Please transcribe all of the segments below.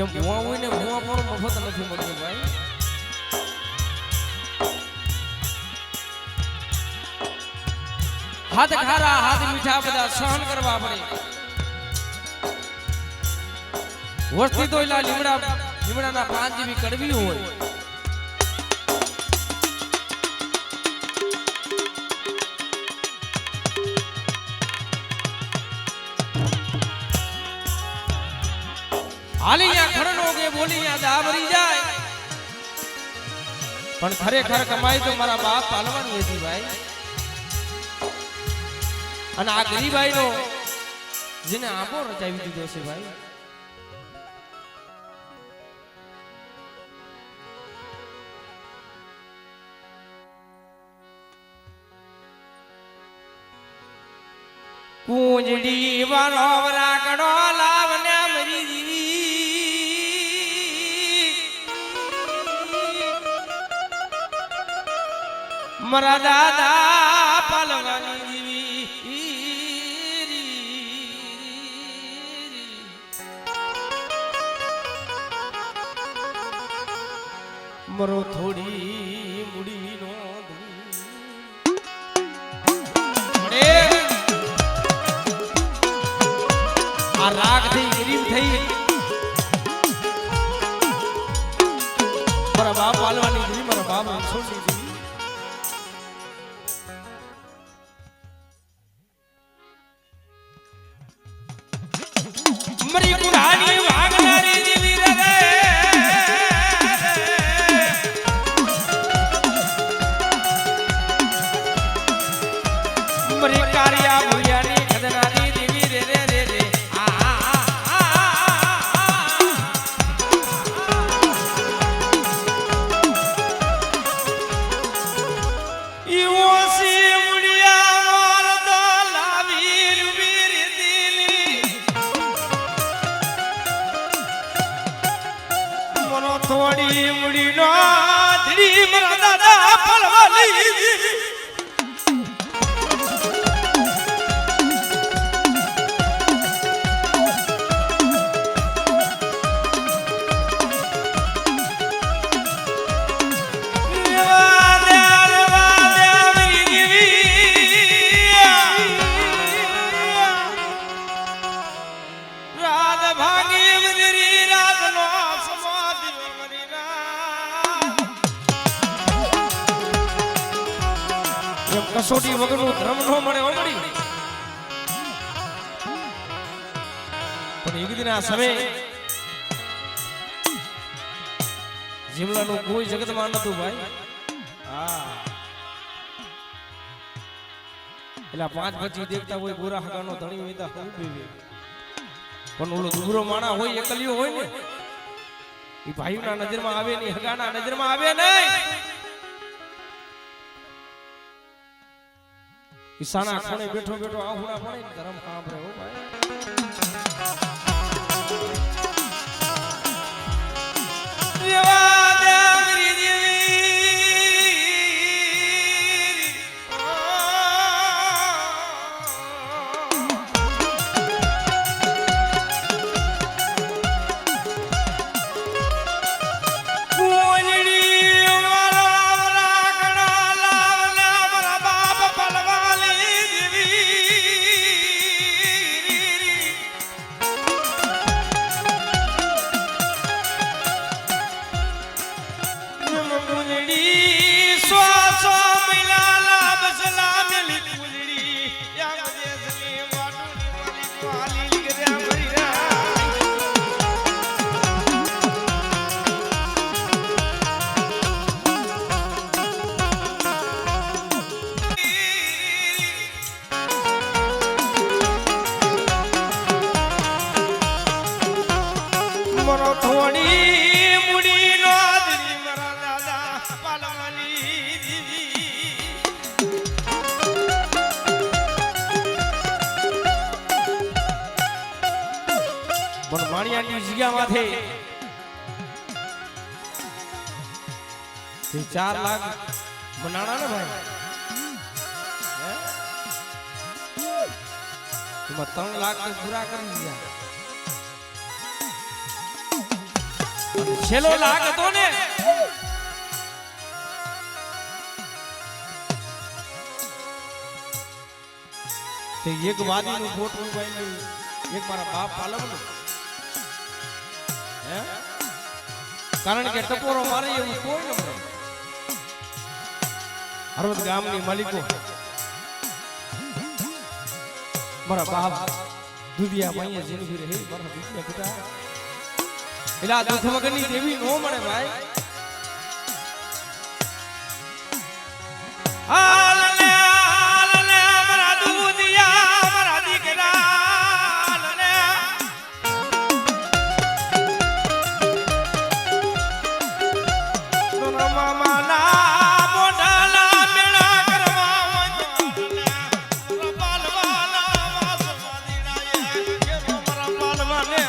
એમ ભૂવા હોય ને ભૂવા પણ મફત નથી મળતું ભાઈ. હાથ ખારા હાથ મીઠા બધા સહન કરવા પડે. વસ્તી તો એલા લીમડાના પાન જેવી કડવી હોય. હાલી યા ખરનો કે બોલી યા દાબરી જાય. પણ ખરેખર કમાઈ તો મારા બાપ પાલવાની હતી ભાઈ. અને આ ગરીબાઈ નો જેને આંબો રચાવી દીધો છે ભાઈ. કુંજડી વાળો રાકડો લાવને મરી જીવી મારા દાદા પાલવાની જીવી મરો થોડી મુડી નો આ રાગ થઈ ગરીબ થઈ મારા બાપ પાલવાની જીવી મારા બાપ છોડી દીધી. મરી કુરાની વાગનારી જીવી રે મરી કારિયા ભૂલિયાની ખદનારી જીવી રે રે રે રે. થોડી મુડી નો ધડી મારા દાદા પાલવાની રાત ભાગી મરી રાત નો કસોટી વગરનું ધર્મ નો મળે ઓમડી. પણ એક દિન આ સમય જીમલાનું કોઈ જગતમાં નતું ભાઈ. હા એટલે 5-25 દેખતા હોય ગોરા હગાનો ધણી હોય તો પણ ઓલો દુબરો માણા હોય એકલિયો હોય ને એ ભાઈના નજરમાં આવે નહીં હગાના નજરમાં આવે નહીં. ઈશાના ખૂણે બેઠો બેઠો આહુડા પડે ને ધરમ સાંભળે હો ભાઈ. થોડી મુડી નો ધરી મારા દાદા પાલવાની પણ માણિયાની જગ્યામાંથી 4 લાખ બનાણા ને ભાઈ. એમાં 3 લાખ પૂરા કરી દીધા. છેલ્લો લાગ હતો ને તે એક વાદીનું ફોટું ભાઈ એક મારા બાપ પાલવનું હે કારણ કે ટપોરો મારે એવું કોઈ ન મળે હરવદ ગામની માલિકો મારા બાપ દુધિયા ભાઈએ જિંદગી રહી મારા દુધિયા બેટા એલા દુઃખ વગરની દેવી નો મળે ભાઈ હાલને હાલને મારા દુધિયા મારા દીકરા હાલને નો મામાના મોઢાલા મેળા કરવા હોય તો રપાલવાના વાસવાદી રાયે કેરો મારા પાલવાને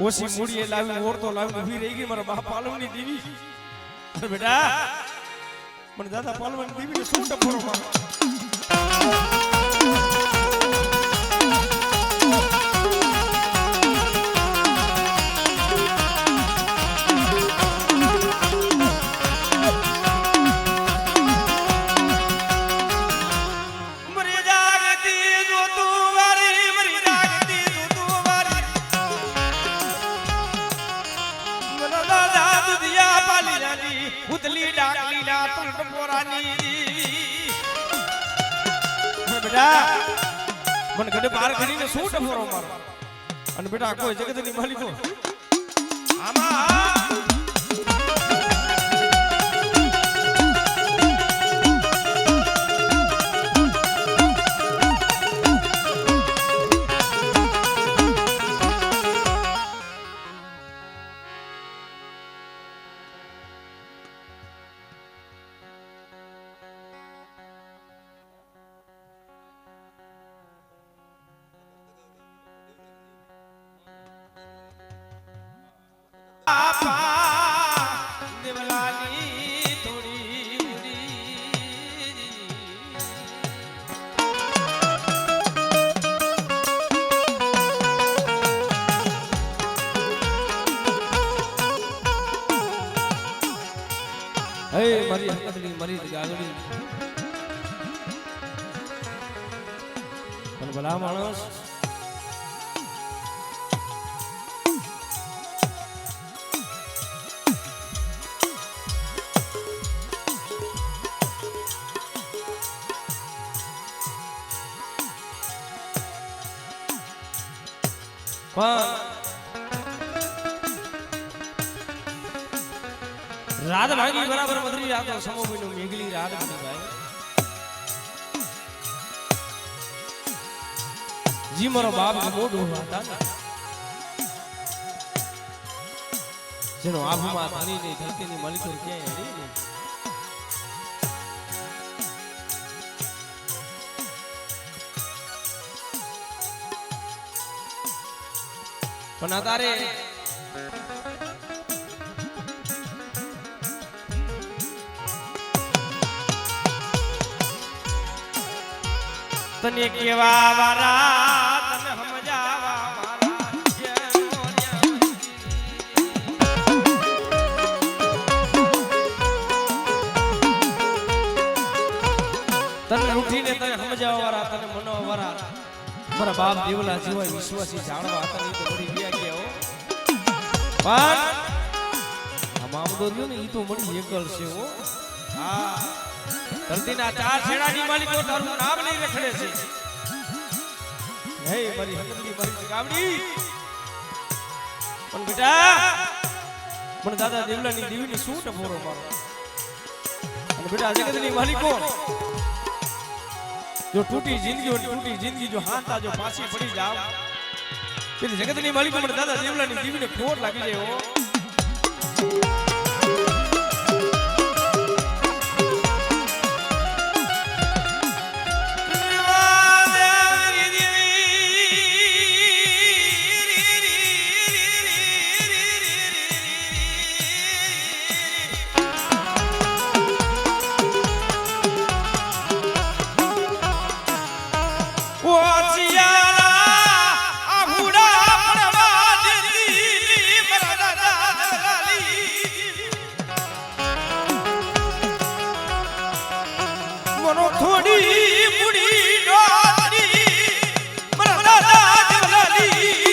ઓછી મૂડીએ લાવી ઓરતો લાવી ઊભી રહી ગઈ મારા બાપ પાલવની દેવી અરે બેટા મને દાદા પાલવની દેવીને શું ટપોરો મારો ઉતલી ડાકલી ના તલટ પોરાની બેટા મને ગડે બાર કરીને શું ટપોરો મારો અને બેટા કોઈ જગતની માલિકો આમાં મારી હકતની મરી ગાગડી પણ ભલા માણસ રાત ભાગી બરાબર મધરી રાતો સમોબીનો મેઘલી રાત બની ભાઈ જી મારો બાપ મોઢું હતા ને જેનો આભમાં ધરી નહીં ધરતીની માલિકો ક્યાંય હરી નહીં પણ અત્યારે તને કેવા વારા તને સમજાવા મારા તને ઉઠીને તને સમજાવા વાળા તને મનાવવા વાળા મારા બાપ દેવલા જીવાય વિશ્વાસી જાણવા હતા નહીં તો મળી ગયા ગયા હો પણ આ મામદો રહ્યો ને ઈ તો મળી એકલ છે હો હા ધરતીના ચાર છેડાની માલિકો તારું નામ લઈ રખડે છે હે મારી હકતની મારી ગામડી પણ બેટા મને દાદા દેવલાની દેવીની શું ટપોરો મારો અને બેટા જગતની માલિકો જો ટૂટી જિંદગી જો હાથા જો પાછી પડી જાવ પેલી જગતની માલિકો મને દાદા દેવલાની દેવીને ખોટ લાગી જાય હો થોડી મુડી ડોરી મારા દાદા દેવલાની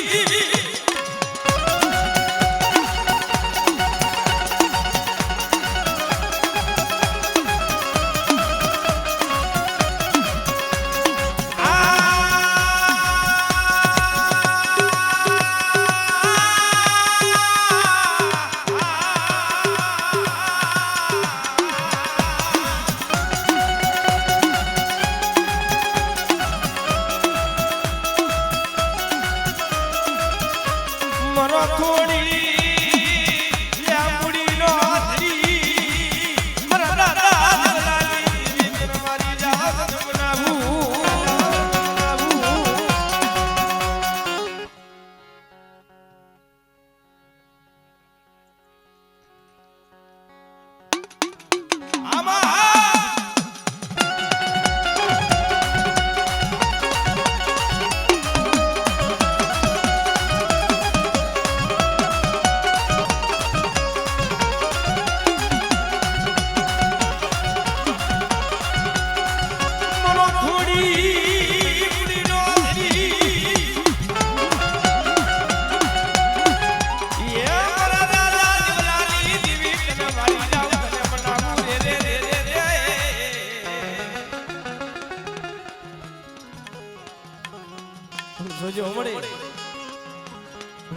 મરો થોડી મુડી ડોરી મારા દાદા દેવલાની મારી જાત બનાવું જોજો મળે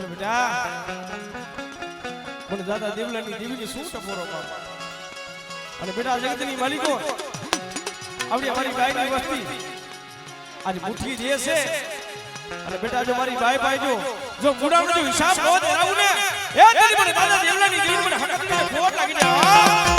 બેટા મને દાદા દેવલાની દેવીની શું ટપોરો મારો અને બેટા જગતની માલિકો આવડી અમારી ગાયની વસ્તી આજ મુઠ્ઠી જે છે અને બેટા જો મારી ગાય પાઈજો જો ગુડાનો જો હિસાબ ન દેરાવું ને એ તેની મને દાદા દેવલાની દેવી મને હકીકત ખોટ લાગી જાય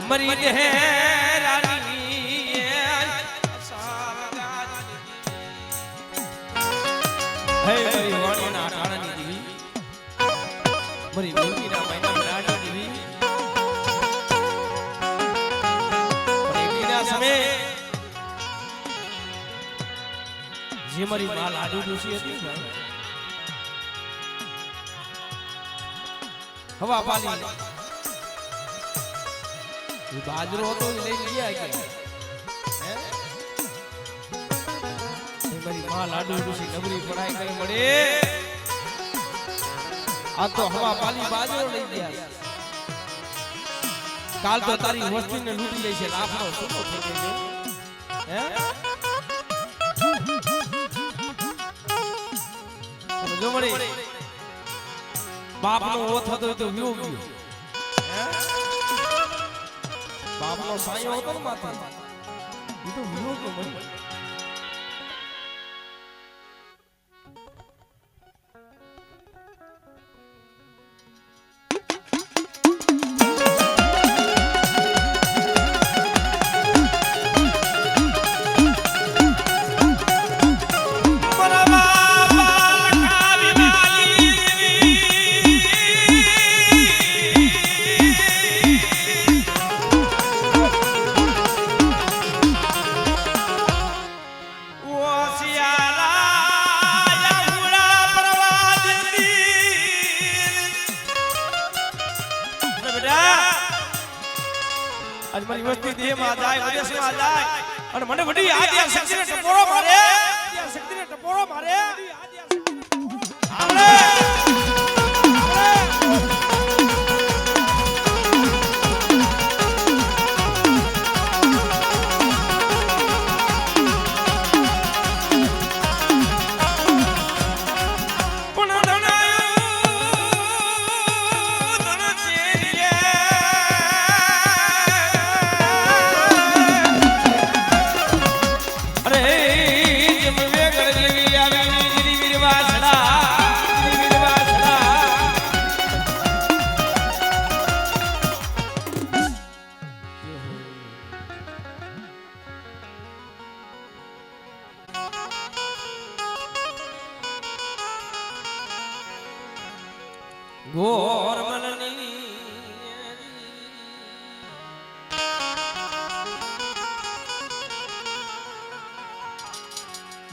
મરી દે રાની હે મરી વાણીના ઠાણાની દેવી મરી દેવીના મહિના રાણી દેવી પણ એકના સમયે જે મારી માં લાડુ ડોસી હતી હવા પાલી બાજરો હતો લઈ ગયા કે મારી માં લાડુ ડૂસી નબળી પડાઈ કઈ મળે આ તો હવા પાલી બાજરો લઈ ગયા કાલ તો તારી વસ્તીને લૂટી લઈ છે લાફનો સુનો થઈ ગયો હે જો મળે બાપનો ઓથ હતો તો વિયો ગયો બાપનો સાયો હતો ને માથે એ તો વિયો ગયો મને આજ મારી વસ્તી દેહમાં જાય વિદેશમાં જાય અને મને વડી આદ્યા શક્તિને ટપોરો મારે આદ્યા શક્તિને ટપોરો મારે આવડે ઘોર મનની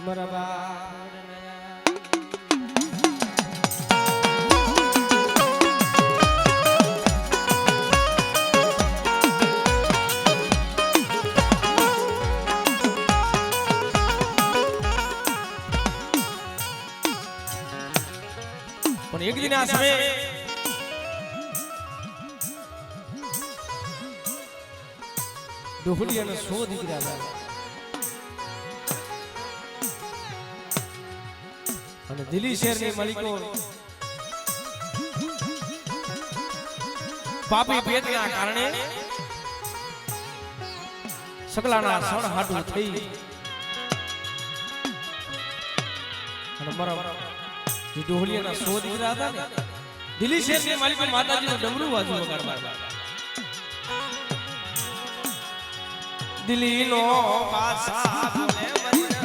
બરાબર પણ એક દિન આ સમયે ડોહલી અને 100 દીકરા હતા અને દિલ્હી શહેરની માલિકો પાપી પેટના કારણે સગલાના સણ હાટું થઈ અને મારા જે ડોહલીના 100 દીકરા હતા ને દિલ્હી શહેરની માલિકો માતાજીનું ડમરું વાજુ વગાડવા દિલ્હી નો પાસા બોલે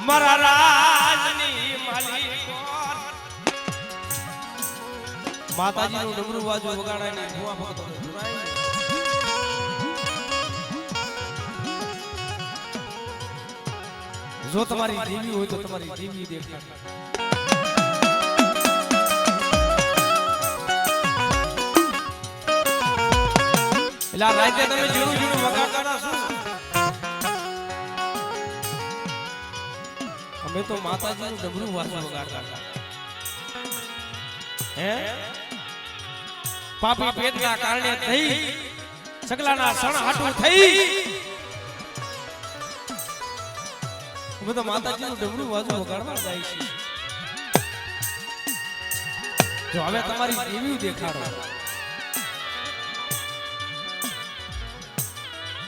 મારા રાજની માલિકો માતાજીનું ડમરું વાજુ વગાડાય ભુવા ભક્તો સુરાય જો તમારી દેવી હોય તો તમારી દેવી દેખાય એટલે આ રાતે તમે જીણું જીણું વગાડતા શું અમે તો માતાજીનું ડમરું વાજુ વગાડતા હે પાપી પેટના કારણે થઈ સગલાના સણ હાટું થઈ અમે તો માતાજીનું ડમરું વાજુ વગાડવા જાય છે જો હવે તમારી દેવી દેખાડો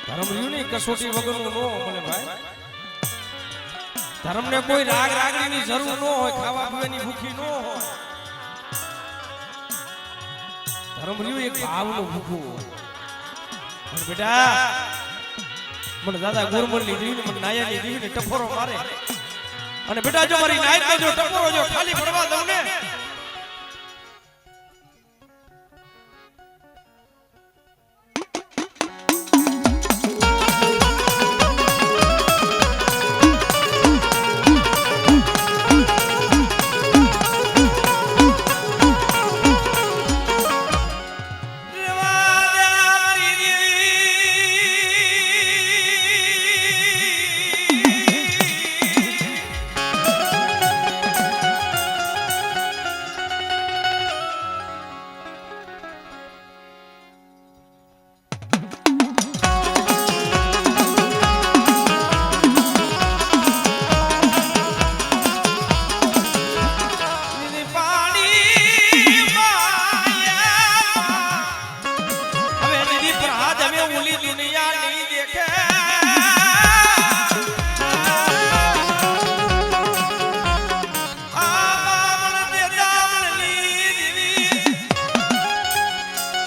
ધર્મ રહ્યું નહીં કસોટી વગરનું નો મળે ભાઈ ધર્મને કોઈ રાગ રાગણીની જરૂર ન હોય ખાવા પીવાની ભૂખી ન હોય ધર્મ રહ્યું એક ભાવનું ભૂખું અને બેટા મને દાદા ગુરમણની દેવીને મને નાયાની દેવીને ટફોરો મારે અને બેટા જો મારી નાયતને જો ટફોરો જો ખાલી પડવા દઉં ને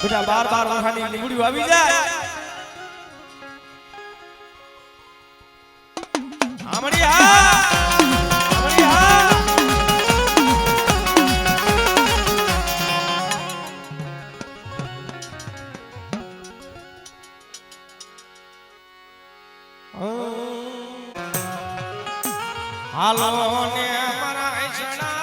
બેટા બાર બાર વખાની લીમડીઓ આવી જાય આમડી હા આમડી હા હાલો ને મારા ઈશણા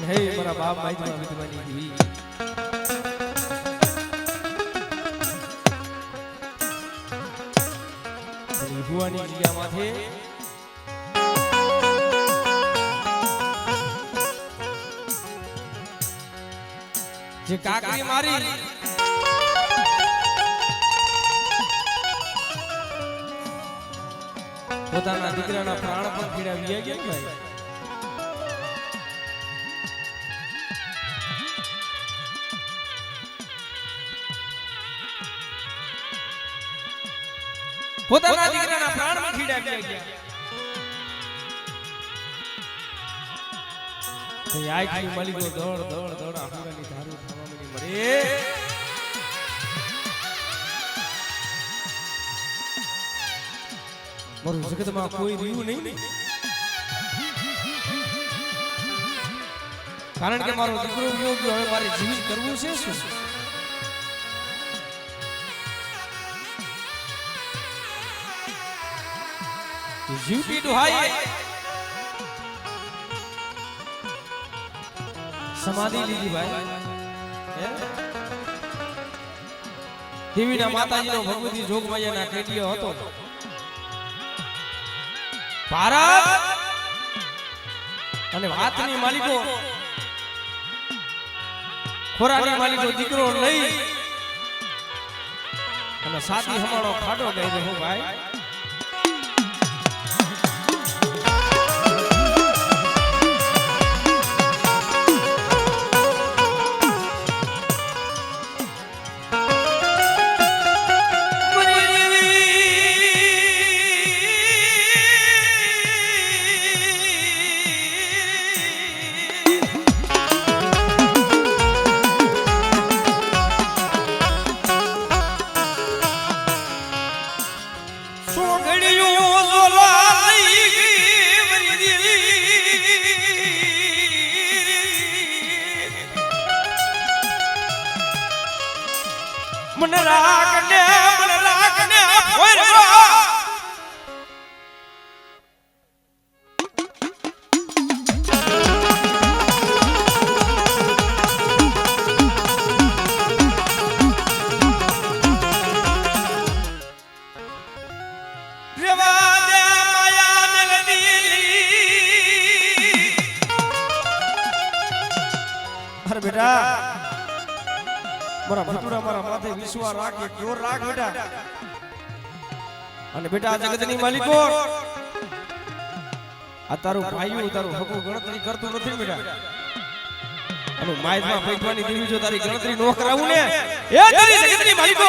હે મારા બાપ ભાઈ વિધવાની દીવી ભુવાની જગ્યામાંથી જે કાકરી મારી પોતાના દીકરાના પ્રાણ પણ ખીડાવી ગયા ભાઈ પોતાના દીકરાના પ્રાણ માં ખીડાવી ગયા તો આખી માલિકો દોડ દોડ દોડ આફુરાની ધારું થવાની મરે મારું જગતમાં કોઈ રહ્યું નહીં કારણ કે મારો દીકરો ગયો હવે મારે જીવિત કરવું છે શું જીવતી દુહાઈ સમાધિ લીધી ભાઈ દેવીના માતાજીનો ભગવતી જોગમાયાના કેડિયો હતો ભારત અને વાતની માલિકો ખોરાની માલિકો દીકરો લઈ અને સાથી હમાડો ખાડો ગઈ રહ્યો ભાઈ મને રાખને ફોરવા રેવા દે માયા નલદીલી અરે બેટા મારા ભટુરા મારા માથે વિશ્વાસ રાખે જોર રાખ બેટા અને બેટા આ જગતની માલિકો આ તારું ભાઈઓ તારું હકુ ગણતરી કરતું નથી બેટા અને માયમાં પૈઠવાની દેવી જો તારી ગણતરી નો કરાવું ને એ તારી જગતની માલિકો